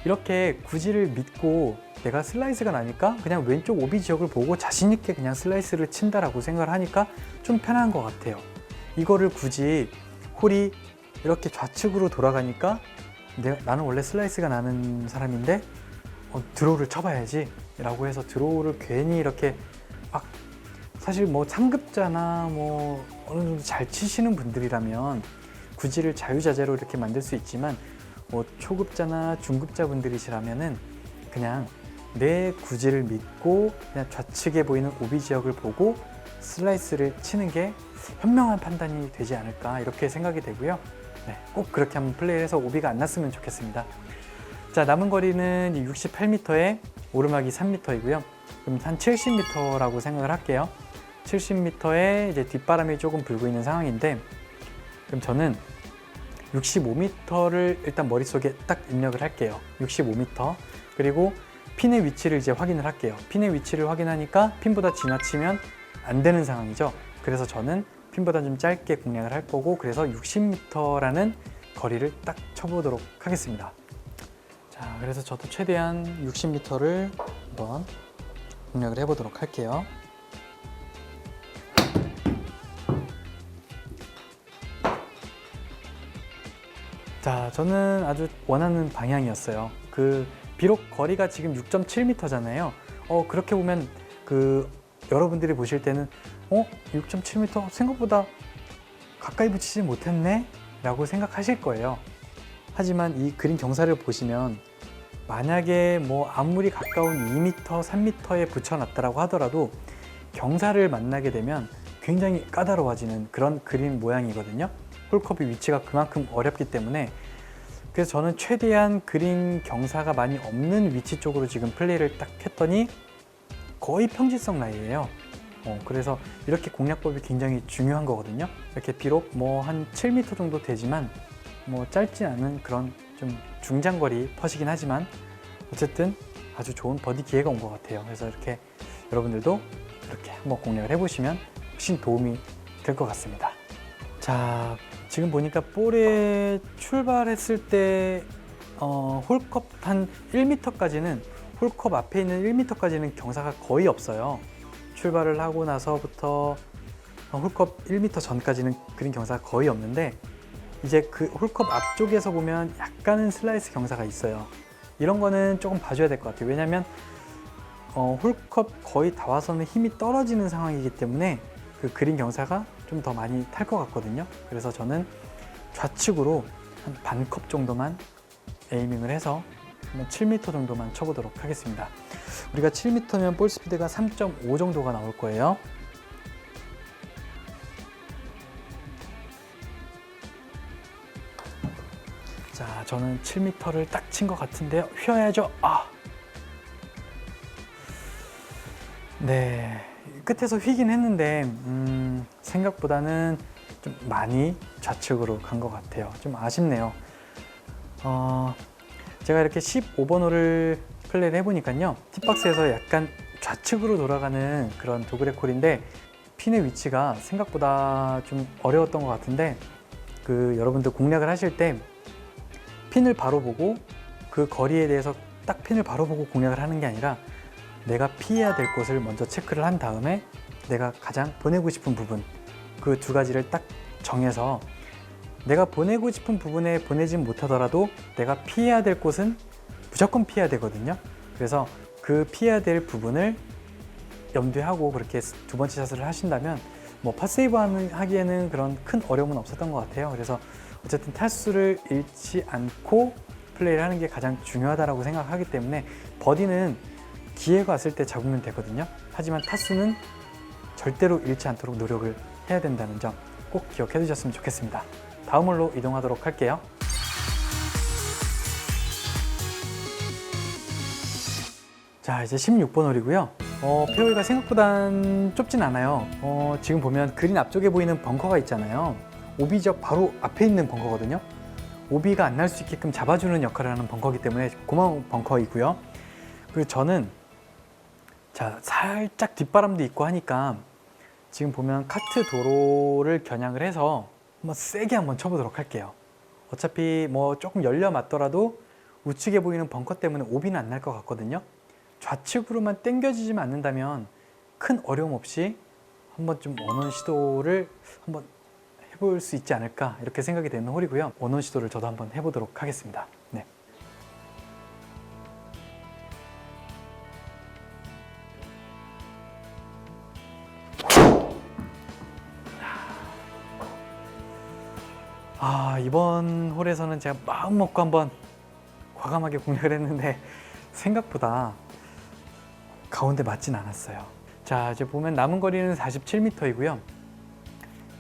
이렇게 구질을 믿고 내가 슬라이스가 나니까 그냥 왼쪽 오비 지역을 보고 자신 있게 그냥 슬라이스를 친다라고 생각을 하니까 좀 편한 것 같아요. 이거를 굳이 홀이 이렇게 좌측으로 돌아가니까 나는 원래 슬라이스가 나는 사람인데 드로우를 쳐봐야지 라고 해서 드로우를 괜히 이렇게 막, 사실 뭐 상급자나 뭐 어느 정도 잘 치시는 분들이라면 구질을 자유자재로 이렇게 만들 수 있지만 뭐 초급자나 중급자 분들이시라면은 그냥 내 구질을 믿고 그냥 좌측에 보이는 오비 지역을 보고 슬라이스를 치는 게 현명한 판단이 되지 않을까 이렇게 생각이 되고요. 네, 꼭 그렇게 한번 플레이를 해서 오비가 안 났으면 좋겠습니다. 자, 남은 거리는 68m에 오르막이 3m이고요. 그럼 한 70m라고 생각을 할게요. 70m에 이제 뒷바람이 조금 불고 있는 상황인데, 그럼 저는 65m를 일단 머릿속에 딱 입력을 할게요. 65m. 그리고 핀의 위치를 이제 확인을 할게요. 핀의 위치를 확인하니까 핀보다 지나치면 안 되는 상황이죠. 그래서 저는 핀보다 좀 짧게 공략을 할 거고, 그래서 60m라는 거리를 딱 쳐보도록 하겠습니다. 자, 그래서 저도 최대한 60m를 한번 공략을 해보도록 할게요. 자, 저는 아주 원하는 방향이었어요. 비록 거리가 지금 6.7m잖아요. 그렇게 보면 여러분들이 보실 때는 6.7m 생각보다 가까이 붙이지 못했네? 라고 생각하실 거예요. 하지만 이 그린 경사를 보시면 만약에 뭐 아무리 가까운 2m, 3m에 붙여놨다라고 하더라도 경사를 만나게 되면 굉장히 까다로워지는 그런 그린 모양이거든요. 홀컵의 위치가 그만큼 어렵기 때문에, 그래서 저는 최대한 그린 경사가 많이 없는 위치 쪽으로 지금 플레이를 딱 했더니 거의 평지성 라이예요. 그래서 이렇게 공략법이 굉장히 중요한 거거든요. 이렇게 비록 뭐 한 7m 정도 되지만 뭐 짧지 않은 그런 좀 중장거리 퍼시긴 하지만 어쨌든 아주 좋은 버디 기회가 온 것 같아요. 그래서 이렇게 여러분들도 이렇게 한번 공략을 해보시면 훨씬 도움이 될 것 같습니다. 자, 지금 보니까 볼에 출발했을 때 홀컵 한 1m까지는, 홀컵 앞에 있는 1m까지는 경사가 거의 없어요. 출발을 하고 나서부터 홀컵 1m 전까지는 그린 경사가 거의 없는데, 이제 그 홀컵 앞쪽에서 보면 약간은 슬라이스 경사가 있어요. 이런 거는 조금 봐줘야 될 것 같아요. 왜냐면 홀컵 거의 다 와서는 힘이 떨어지는 상황이기 때문에 그 그린 경사가 좀 더 많이 탈 것 같거든요. 그래서 저는 좌측으로 한 반컵 정도만 에이밍을 해서 한번 7m 정도만 쳐보도록 하겠습니다. 우리가 7m면 볼 스피드가 3.5 정도가 나올 거예요. 자, 저는 7m를 딱 친 것 같은데요. 휘어야죠. 네, 끝에서 휘긴 했는데 생각보다는 좀 많이 좌측으로 간 것 같아요. 좀 아쉽네요. 제가 이렇게 15번 홀을 플레이를 해보니까요, 팁박스에서 약간 좌측으로 돌아가는 그런 도그렉 홀인데 핀의 위치가 생각보다 좀 어려웠던 것 같은데, 여러분들 공략을 하실 때 핀을 바로 보고 그 거리에 대해서 딱 핀을 바로 보고 공략을 하는 게 아니라 내가 피해야 될 곳을 먼저 체크를 한 다음에 내가 가장 보내고 싶은 부분, 그 두 가지를 딱 정해서 내가 보내고 싶은 부분에 보내진 못하더라도 내가 피해야 될 곳은 무조건 피해야 되거든요. 그래서 그 피해야 될 부분을 염두에 하고 그렇게 두 번째 샷을 하신다면 뭐 팟세이브 하기에는 그런 큰 어려움은 없었던 것 같아요. 그래서 어쨌든 타수를 잃지 않고 플레이를 하는 게 가장 중요하다고 생각하기 때문에 버디는 기회가 왔을 때 잡으면 되거든요. 하지만 타수는 절대로 잃지 않도록 노력을 해야 된다는 점 꼭 기억해 두셨으면 좋겠습니다. 다음 홀로 이동하도록 할게요. 자, 이제 16번 홀이고요. 페어웨이가 생각보단 좁진 않아요. 지금 보면 그린 앞쪽에 보이는 벙커가 있잖아요. 오비적 바로 앞에 있는 벙커거든요. 오비가 안 날 수 있게끔 잡아주는 역할을 하는 벙커이기 때문에 고마운 벙커이고요. 그리고 저는 자, 살짝 뒷바람도 있고 하니까 지금 보면 카트 도로를 겨냥을 해서 한번 세게 한번 쳐보도록 할게요. 어차피 뭐 조금 열려 맞더라도 우측에 보이는 벙커 때문에 오비는 안 날 것 같거든요. 좌측으로만 당겨지지만 않는다면 큰 어려움 없이 한번 좀 원원 시도를 한번 해볼 수 있지 않을까 이렇게 생각이 되는 홀이고요. 원원 시도를 저도 한번 해보도록 하겠습니다. 네. 이번 홀에서는 제가 마음 먹고 한번 과감하게 공략을 했는데 생각보다 가운데 맞진 않았어요. 자, 이제 보면 남은 거리는 47m이고요.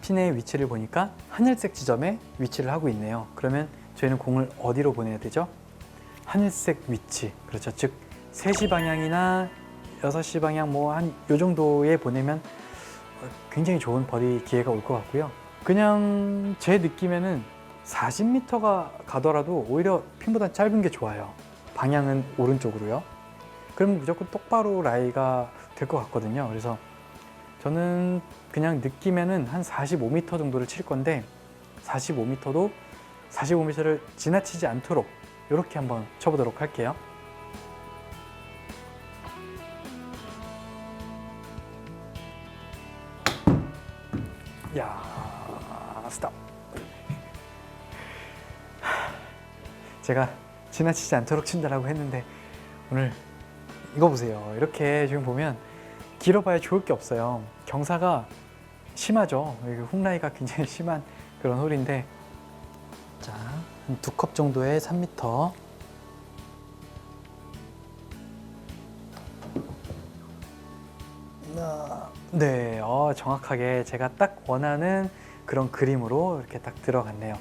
핀의 위치를 보니까 하늘색 지점에 위치를 하고 있네요. 그러면 저희는 공을 어디로 보내야 되죠? 하늘색 위치, 그렇죠. 즉 3시 방향이나 6시 방향 뭐 한 요 정도에 보내면 굉장히 좋은 버디 기회가 올 것 같고요. 그냥 제 느낌에는 40m가 가더라도 오히려 핀보다 짧은 게 좋아요. 방향은 오른쪽으로요. 그러면 무조건 똑바로 라이가 될 것 같거든요. 그래서 저는 그냥 느낌에는 한 45m 정도를 칠 건데 45m도 45m를 지나치지 않도록 이렇게 한번 쳐보도록 할게요. 야, 스탑. 제가 지나치지 않도록 친다라고 했는데 오늘 이거 보세요. 이렇게 지금 보면 길어봐야 좋을 게 없어요. 경사가 심하죠. 훅라이가 굉장히 심한 그런 홀인데, 자, 한 2컵 정도의 3m. 네, 정확하게 제가 딱 원하는 그런 그림으로 이렇게 딱 들어갔네요.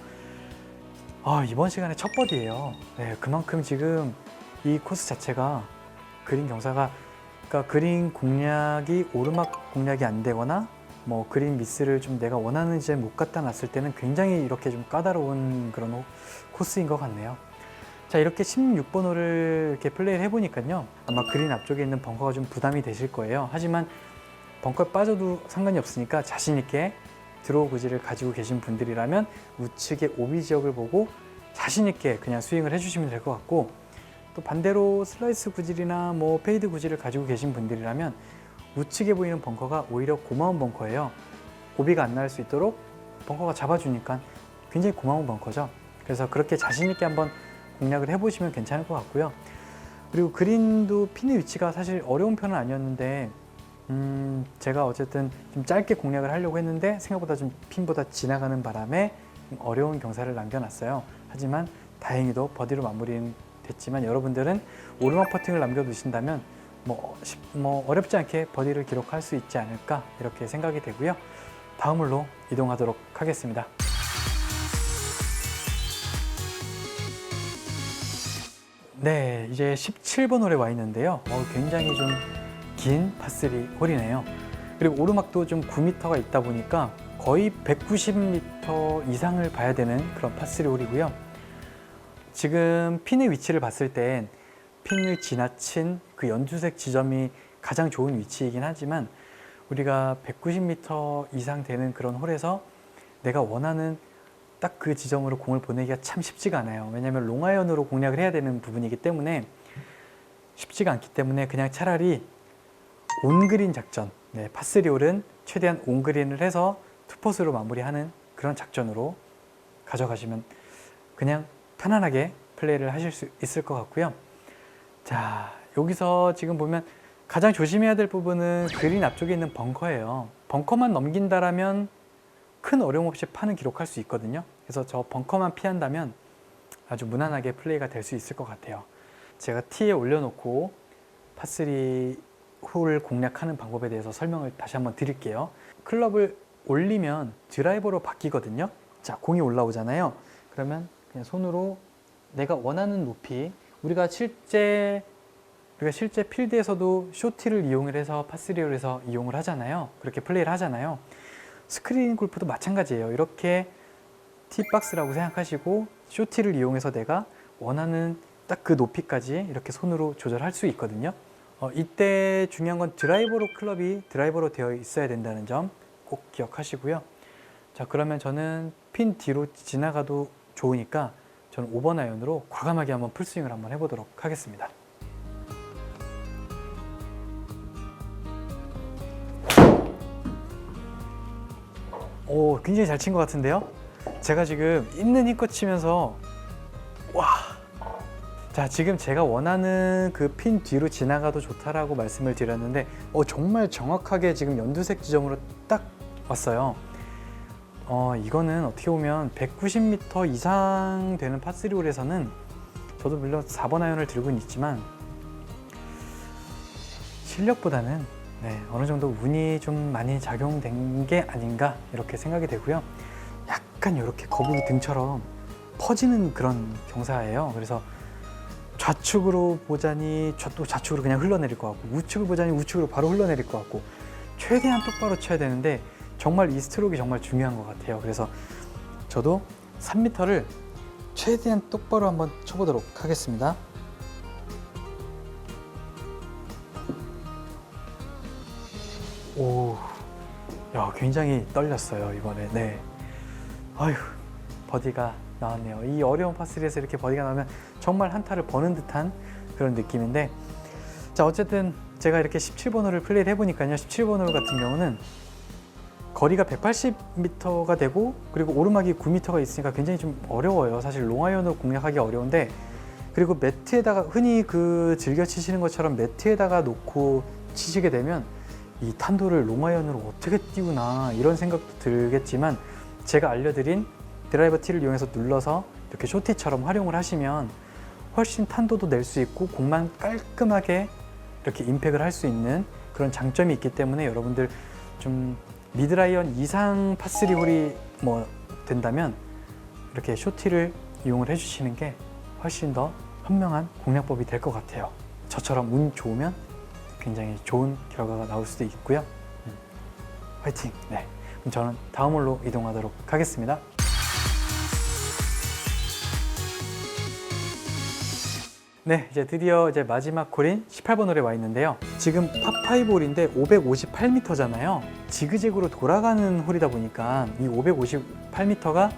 이번 시간에 첫 버디예요. 네, 그만큼 지금 이 코스 자체가 그린 경사가, 그러니까 그린 공략이 오르막 공략이 안 되거나 뭐 그린 미스를 좀 내가 원하는 지점에 못 갖다 놨을 때는 굉장히 이렇게 좀 까다로운 그런 코스인 것 같네요. 자, 이렇게 16번 홀을 이렇게 플레이를 해보니까요, 아마 그린 앞쪽에 있는 벙커가 좀 부담이 되실 거예요. 하지만 벙커에 빠져도 상관이 없으니까 자신 있게 드로우 구질을 가지고 계신 분들이라면 우측의 오비 지역을 보고 자신 있게 그냥 스윙을 해주시면 될 것 같고, 또 반대로 슬라이스 구질이나 뭐 페이드 구질을 가지고 계신 분들이라면 우측에 보이는 벙커가 오히려 고마운 벙커예요. 오비가 안 날 수 있도록 벙커가 잡아주니까 굉장히 고마운 벙커죠. 그래서 그렇게 자신 있게 한번 공략을 해보시면 괜찮을 것 같고요. 그리고 그린도 핀의 위치가 사실 어려운 편은 아니었는데 제가 어쨌든 좀 짧게 공략을 하려고 했는데 생각보다 좀 핀보다 지나가는 바람에 좀 어려운 경사를 남겨놨어요. 하지만 다행히도 버디로 마무리는 됐지만 여러분들은 오르막 퍼팅을 남겨두신다면 뭐 어렵지 않게 버디를 기록할 수 있지 않을까 이렇게 생각이 되고요. 다음 홀로 이동하도록 하겠습니다. 네, 이제 17번 홀에 와 있는데요. 굉장히 좀 긴 파3 홀이네요. 그리고 오르막도 좀 9m가 있다 보니까 거의 190m 이상을 봐야 되는 그런 파3 홀이고요. 지금 핀의 위치를 봤을 땐 핀을 지나친 그 연두색 지점이 가장 좋은 위치이긴 하지만 우리가 190m 이상 되는 그런 홀에서 내가 원하는 딱 그 지점으로 공을 보내기가 참 쉽지가 않아요. 왜냐하면 롱아이언으로 공략을 해야 되는 부분이기 때문에 쉽지가 않기 때문에 그냥 차라리 온그린 작전, 네, 파3 홀은 최대한 온그린을 해서 투퍼스로 마무리하는 그런 작전으로 가져가시면 그냥 편안하게 플레이를 하실 수 있을 것 같고요. 자, 여기서 지금 보면 가장 조심해야 될 부분은 그린 앞쪽에 있는 벙커예요. 벙커만 넘긴다라면 큰 어려움 없이 파는 기록할 수 있거든요. 그래서 저 벙커만 피한다면 아주 무난하게 플레이가 될 수 있을 것 같아요. 제가 티에 올려놓고 파3 홀 공략하는 방법에 대해서 설명을 다시 한번 드릴게요. 클럽을 올리면 드라이버로 바뀌거든요. 자, 공이 올라오잖아요. 그러면 그냥 손으로 내가 원하는 높이, 우리가 실제 우리가 실제 필드에서도 쇼티를 이용을 해서 파3를 해서 이용을 하잖아요. 그렇게 플레이를 하잖아요. 스크린 골프도 마찬가지예요. 이렇게 티박스라고 생각하시고 쇼티를 이용해서 내가 원하는 딱 그 높이까지 이렇게 손으로 조절할 수 있거든요. 이때 중요한 건 클럽이 드라이버로 되어 있어야 된다는 점 꼭 기억하시고요. 자, 그러면 저는 핀 뒤로 지나가도 좋으니까 저는 5번 아이언으로 과감하게 한번 풀스윙을 한번 해보도록 하겠습니다. 오, 굉장히 잘 친 것 같은데요? 제가 지금 있는 힘껏 치면서 와! 자, 지금 제가 원하는 그 핀 뒤로 지나가도 좋다라고 말씀을 드렸는데 정말 정확하게 지금 연두색 지점으로 딱 왔어요. 이거는 어떻게 보면 190m 이상 되는 파3 홀에서는 저도 물론 4번 아이언을 들고는 있지만 실력보다는 어느 정도 운이 좀 많이 작용된 게 아닌가 이렇게 생각이 되고요. 약간 이렇게 거북이 등처럼 퍼지는 그런 경사예요. 그래서 좌측으로 보자니 또 좌측으로 그냥 흘러내릴 것 같고, 우측을 보자니 우측으로 바로 흘러내릴 것 같고, 최대한 똑바로 쳐야 되는데 정말 이 스트로크가 정말 중요한 것 같아요. 그래서 저도 3m를 최대한 똑바로 한번 쳐보도록 하겠습니다. 오, 야, 굉장히 떨렸어요 이번에. 네, 아휴, 버디가 나왔네요. 이 어려운 파3에서 이렇게 버디가 나오면 정말 한타를 버는 듯한 그런 느낌인데, 자, 어쨌든 제가 이렇게 17번 홀을 플레이를 해보니까요, 17번 홀 같은 경우는 거리가 180m가 되고 그리고 오르막이 9m가 있으니까 굉장히 좀 어려워요. 사실 롱아이언으로 공략하기 어려운데, 그리고 매트에다가 흔히 즐겨 치시는 것처럼 매트에다가 놓고 치시게 되면 이 탄도를 롱아이언으로 어떻게 띄우나 이런 생각도 들겠지만, 제가 알려드린 드라이버 티를 이용해서 눌러서 이렇게 쇼티처럼 활용을 하시면 훨씬 탄도도 낼 수 있고 공만 깔끔하게 이렇게 임팩을 할 수 있는 그런 장점이 있기 때문에, 여러분들 좀 미드라이언 이상 파3 홀이 된다면 이렇게 쇼티를 이용을 해주시는 게 훨씬 더 현명한 공략법이 될 것 같아요. 저처럼 운 좋으면 굉장히 좋은 결과가 나올 수도 있고요. 화이팅! 네, 그럼 저는 다음 홀로 이동하도록 하겠습니다. 네, 이제 드디어 마지막 홀인 18번 홀에 와 있는데요. 지금 파5 홀인데 558m잖아요. 지그재그로 돌아가는 홀이다 보니까 이 558m가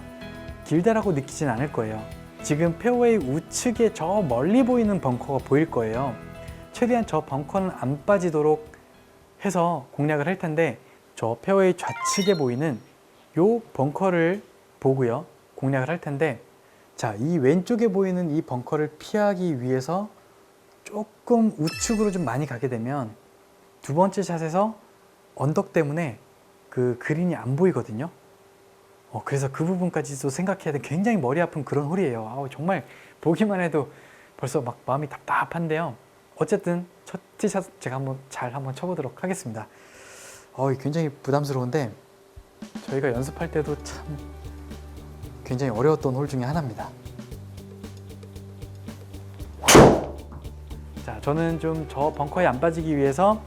길다라고 느끼진 않을 거예요. 지금 페어웨이 우측에 저 멀리 보이는 벙커가 보일 거예요. 최대한 저 벙커는 안 빠지도록 해서 공략을 할 텐데, 저 페어웨이 좌측에 보이는 요 벙커를 보고요, 공략을 할 텐데, 자, 이 왼쪽에 보이는 이 벙커를 피하기 위해서 조금 우측으로 좀 많이 가게 되면 두 번째 샷에서 언덕 때문에 그 그린이 안 보이거든요. 그래서 그 부분까지도 생각해야 돼. 굉장히 머리 아픈 그런 홀이에요. 정말 보기만 해도 벌써 막 마음이 답답한데요. 어쨌든 첫 티샷 제가 한번 쳐보도록 하겠습니다. 굉장히 부담스러운데 저희가 연습할 때도 참 굉장히 어려웠던 홀 중에 하나입니다. 자, 저는 좀 저 벙커에 안 빠지기 위해서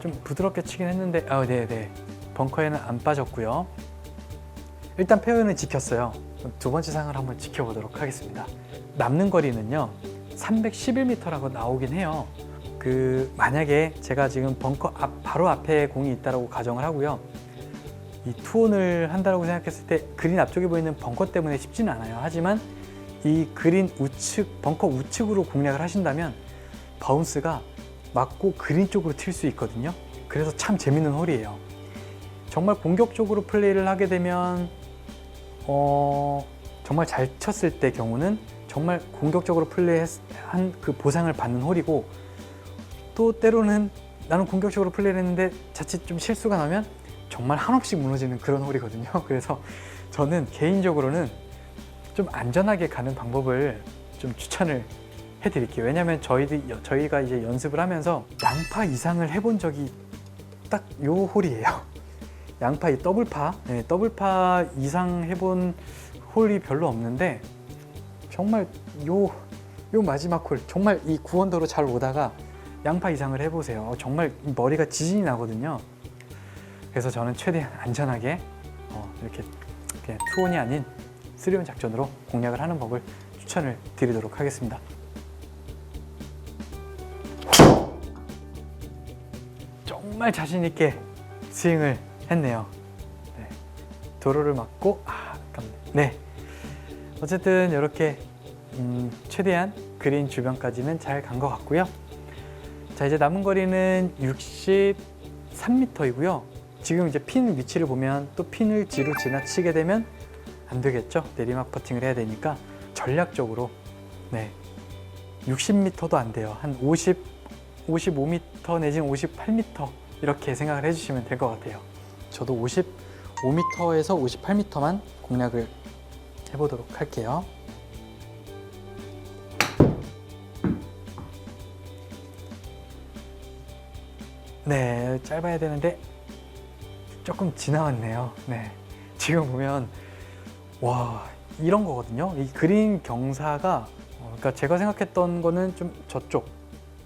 좀 부드럽게 치긴 했는데, 네네, 벙커에는 안 빠졌고요. 일단 페어웨이는 지켰어요. 두 번째 상을 한번 지켜보도록 하겠습니다. 남는 거리는요 311m라고 나오긴 해요. 만약에 제가 지금 벙커 바로 앞에 공이 있다고 가정을 하고요, 이 투혼을 한다고 생각했을 때 그린 앞쪽에 보이는 벙커 때문에 쉽지는 않아요. 하지만 이 그린 우측, 벙커 우측으로 공략을 하신다면 바운스가 맞고 그린 쪽으로 튈 수 있거든요. 그래서 참 재밌는 홀이에요. 정말 공격적으로 플레이를 하게 되면 정말 잘 쳤을 때 경우는 정말 공격적으로 플레이한 그 보상을 받는 홀이고, 또 때로는 나는 공격적으로 플레이를 했는데 자칫 좀 실수가 나면 정말 한없이 무너지는 그런 홀이거든요. 그래서 저는 개인적으로는 좀 안전하게 가는 방법을 좀 추천을 해드릴게요. 왜냐하면 저희가 이제 연습을 하면서 양파 이상을 해본 적이 딱 요 홀이에요. 양파 이 더블파, 더블파 이상 해본 홀이 별로 없는데, 정말 요 마지막 홀 정말 이 9언더로 잘 오다가 양파 이상을 해보세요. 정말 머리가 지진이 나거든요. 그래서 저는 최대한 안전하게 이렇게 그냥 투혼이 아닌 쓰리온 작전으로 공략을 하는 법을 추천을 드리도록 하겠습니다. 정말 자신 있게 스윙을 했네요. 네. 도로를 맞고 아깝네. 네. 어쨌든 이렇게 최대한 그린 주변까지는 잘 간 것 같고요. 자, 이제 남은 거리는 63m이고요. 지금 이제 핀 위치를 보면 또 핀을 뒤로 지나치게 되면 안 되겠죠. 내리막 퍼팅을 해야 되니까 전략적으로 60m도 안 돼요. 한 55m 내지는 58m 이렇게 생각을 해주시면 될 것 같아요. 저도 55m에서 58m만 공략을 해보도록 할게요. 네, 짧아야 되는데 조금 지나왔네요. 네, 지금 보면 와, 이런 거거든요. 이 그린 경사가 그러니까 제가 생각했던 거는 좀 저쪽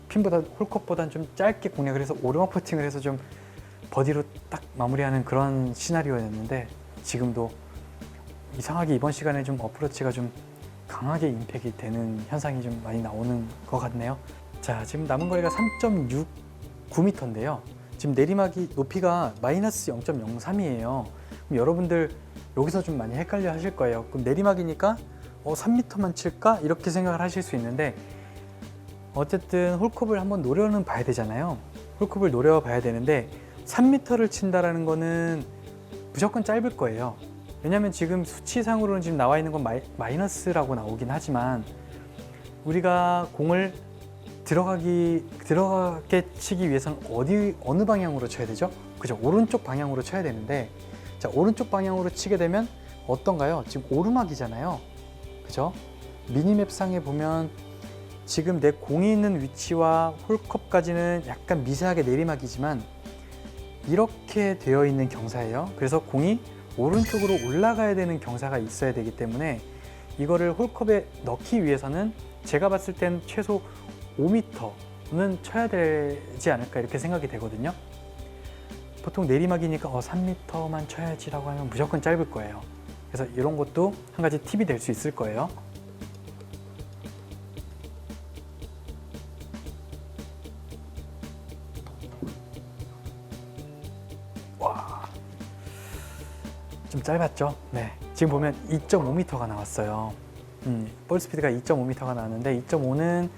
핀보다 홀컵보다는 좀 짧게 공략을 해서 오르막 퍼팅을 해서 좀 버디로 딱 마무리하는 그런 시나리오였는데 지금도 이상하게 이번 시간에 좀 어프로치가 좀 강하게 임팩이 되는 현상이 좀 많이 나오는 것 같네요. 자, 지금 남은 거리가 3.69m인데요. 지금 내리막이 높이가 마이너스 0.03이에요. 그럼 여러분들 여기서 좀 많이 헷갈려 하실 거예요. 그럼 내리막이니까 3m만 칠까? 이렇게 생각을 하실 수 있는데 어쨌든 홀컵을 한번 노려는 봐야 되잖아요. 홀컵을 노려봐야 되는데 3m를 친다라는 거는 무조건 짧을 거예요. 왜냐하면 지금 수치상으로는 지금 나와 있는 건 마이너스라고 나오긴 하지만 우리가 공을 들어가게 치기 위해서는 어느 방향으로 쳐야 되죠? 그죠? 오른쪽 방향으로 쳐야 되는데 자, 오른쪽 방향으로 치게 되면 어떤가요? 지금 오르막이잖아요. 그죠? 미니맵 상에 보면 지금 내 공이 있는 위치와 홀컵까지는 약간 미세하게 내리막이지만 이렇게 되어 있는 경사예요. 그래서 공이 오른쪽으로 올라가야 되는 경사가 있어야 되기 때문에 이거를 홀컵에 넣기 위해서는 제가 봤을 땐 최소 5m는 쳐야 되지 않을까 이렇게 생각이 되거든요. 보통 내리막이니까 3m만 쳐야지라고 하면 무조건 짧을 거예요. 그래서 이런 것도 한 가지 팁이 될 수 있을 거예요. 와, 좀 짧았죠? 네, 지금 보면 2.5m가 나왔어요. 볼 스피드가 2.5m가 나왔는데 2.5는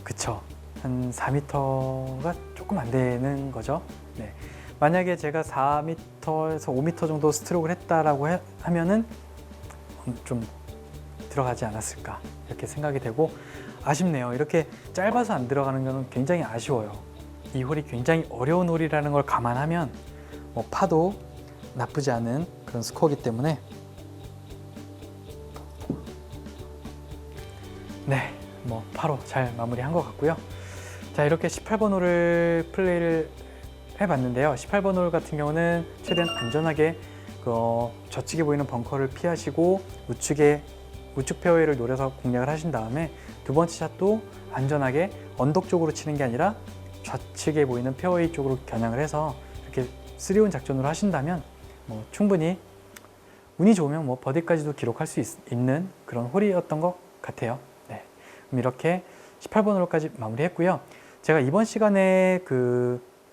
그쵸, 한 4m가 조금 안 되는 거죠. 네. 만약에 제가 4m에서 5m 정도 스트로크를 했다라고 하면은 좀 들어가지 않았을까 이렇게 생각이 되고 아쉽네요. 이렇게 짧아서 안 들어가는 건 굉장히 아쉬워요. 이 홀이 굉장히 어려운 홀이라는 걸 감안하면 파도 나쁘지 않은 그런 스코어이기 때문에 네, 파로 잘 마무리한 것 같고요. 자, 이렇게 18번 홀을 플레이를 해봤는데요. 18번 홀 같은 경우는 최대한 안전하게 저측에 보이는 벙커를 피하시고 우측 페어웨이를 노려서 공략을 하신 다음에 두 번째 샷도 안전하게 언덕 쪽으로 치는 게 아니라 좌측에 보이는 페어웨이 쪽으로 겨냥을 해서 이렇게 3온 작전으로 하신다면 충분히 운이 좋으면 버디까지도 기록할 수 있는 그런 홀이었던 것 같아요. 네. 그럼 이렇게 18번 홀까지 마무리했고요. 제가 이번 시간에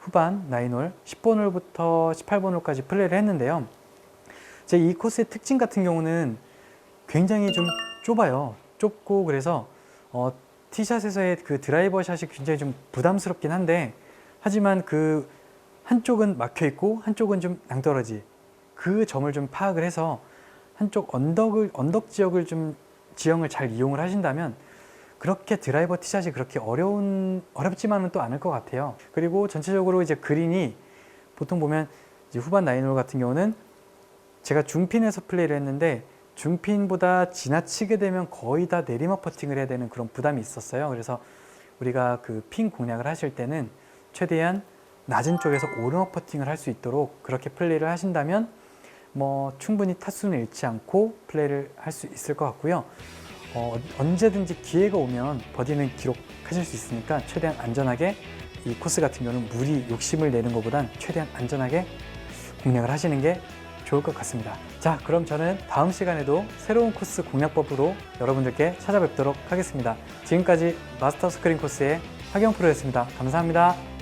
후반 9홀, 10번 홀부터 18번 홀까지 플레이를 했는데요. 제 이 코스의 특징 같은 경우는 굉장히 좀 좁아요. 좁고 그래서 티샷에서의 드라이버 샷이 굉장히 좀 부담스럽긴 한데 하지만 한쪽은 막혀 있고 한쪽은 좀 낭떠러지 그 점을 좀 파악을 해서 한쪽 언덕 지역을 지형을 잘 이용을 하신다면 그렇게 드라이버 티샷이 그렇게 어렵지만은 또 않을 것 같아요. 그리고 전체적으로 이제 그린이 보통 보면 이제 후반 9홀 같은 경우는 제가 중핀에서 플레이를 했는데 중핀보다 지나치게 되면 거의 다 내리막 퍼팅을 해야 되는 그런 부담이 있었어요. 그래서 우리가 핀 공략을 하실 때는 최대한 낮은 쪽에서 오르막 퍼팅을 할 수 있도록 그렇게 플레이를 하신다면 충분히 타수는 잃지 않고 플레이를 할 수 있을 것 같고요. 언제든지 기회가 오면 버디는 기록하실 수 있으니까 최대한 안전하게 이 코스 같은 경우는 무리 욕심을 내는 것보단 최대한 안전하게 공략을 하시는 게 좋을 것 같습니다. 자, 그럼 저는 다음 시간에도 새로운 코스 공략법으로 여러분들께 찾아뵙도록 하겠습니다. 지금까지 마스터 스크린 코스의 하경 프로였습니다. 감사합니다.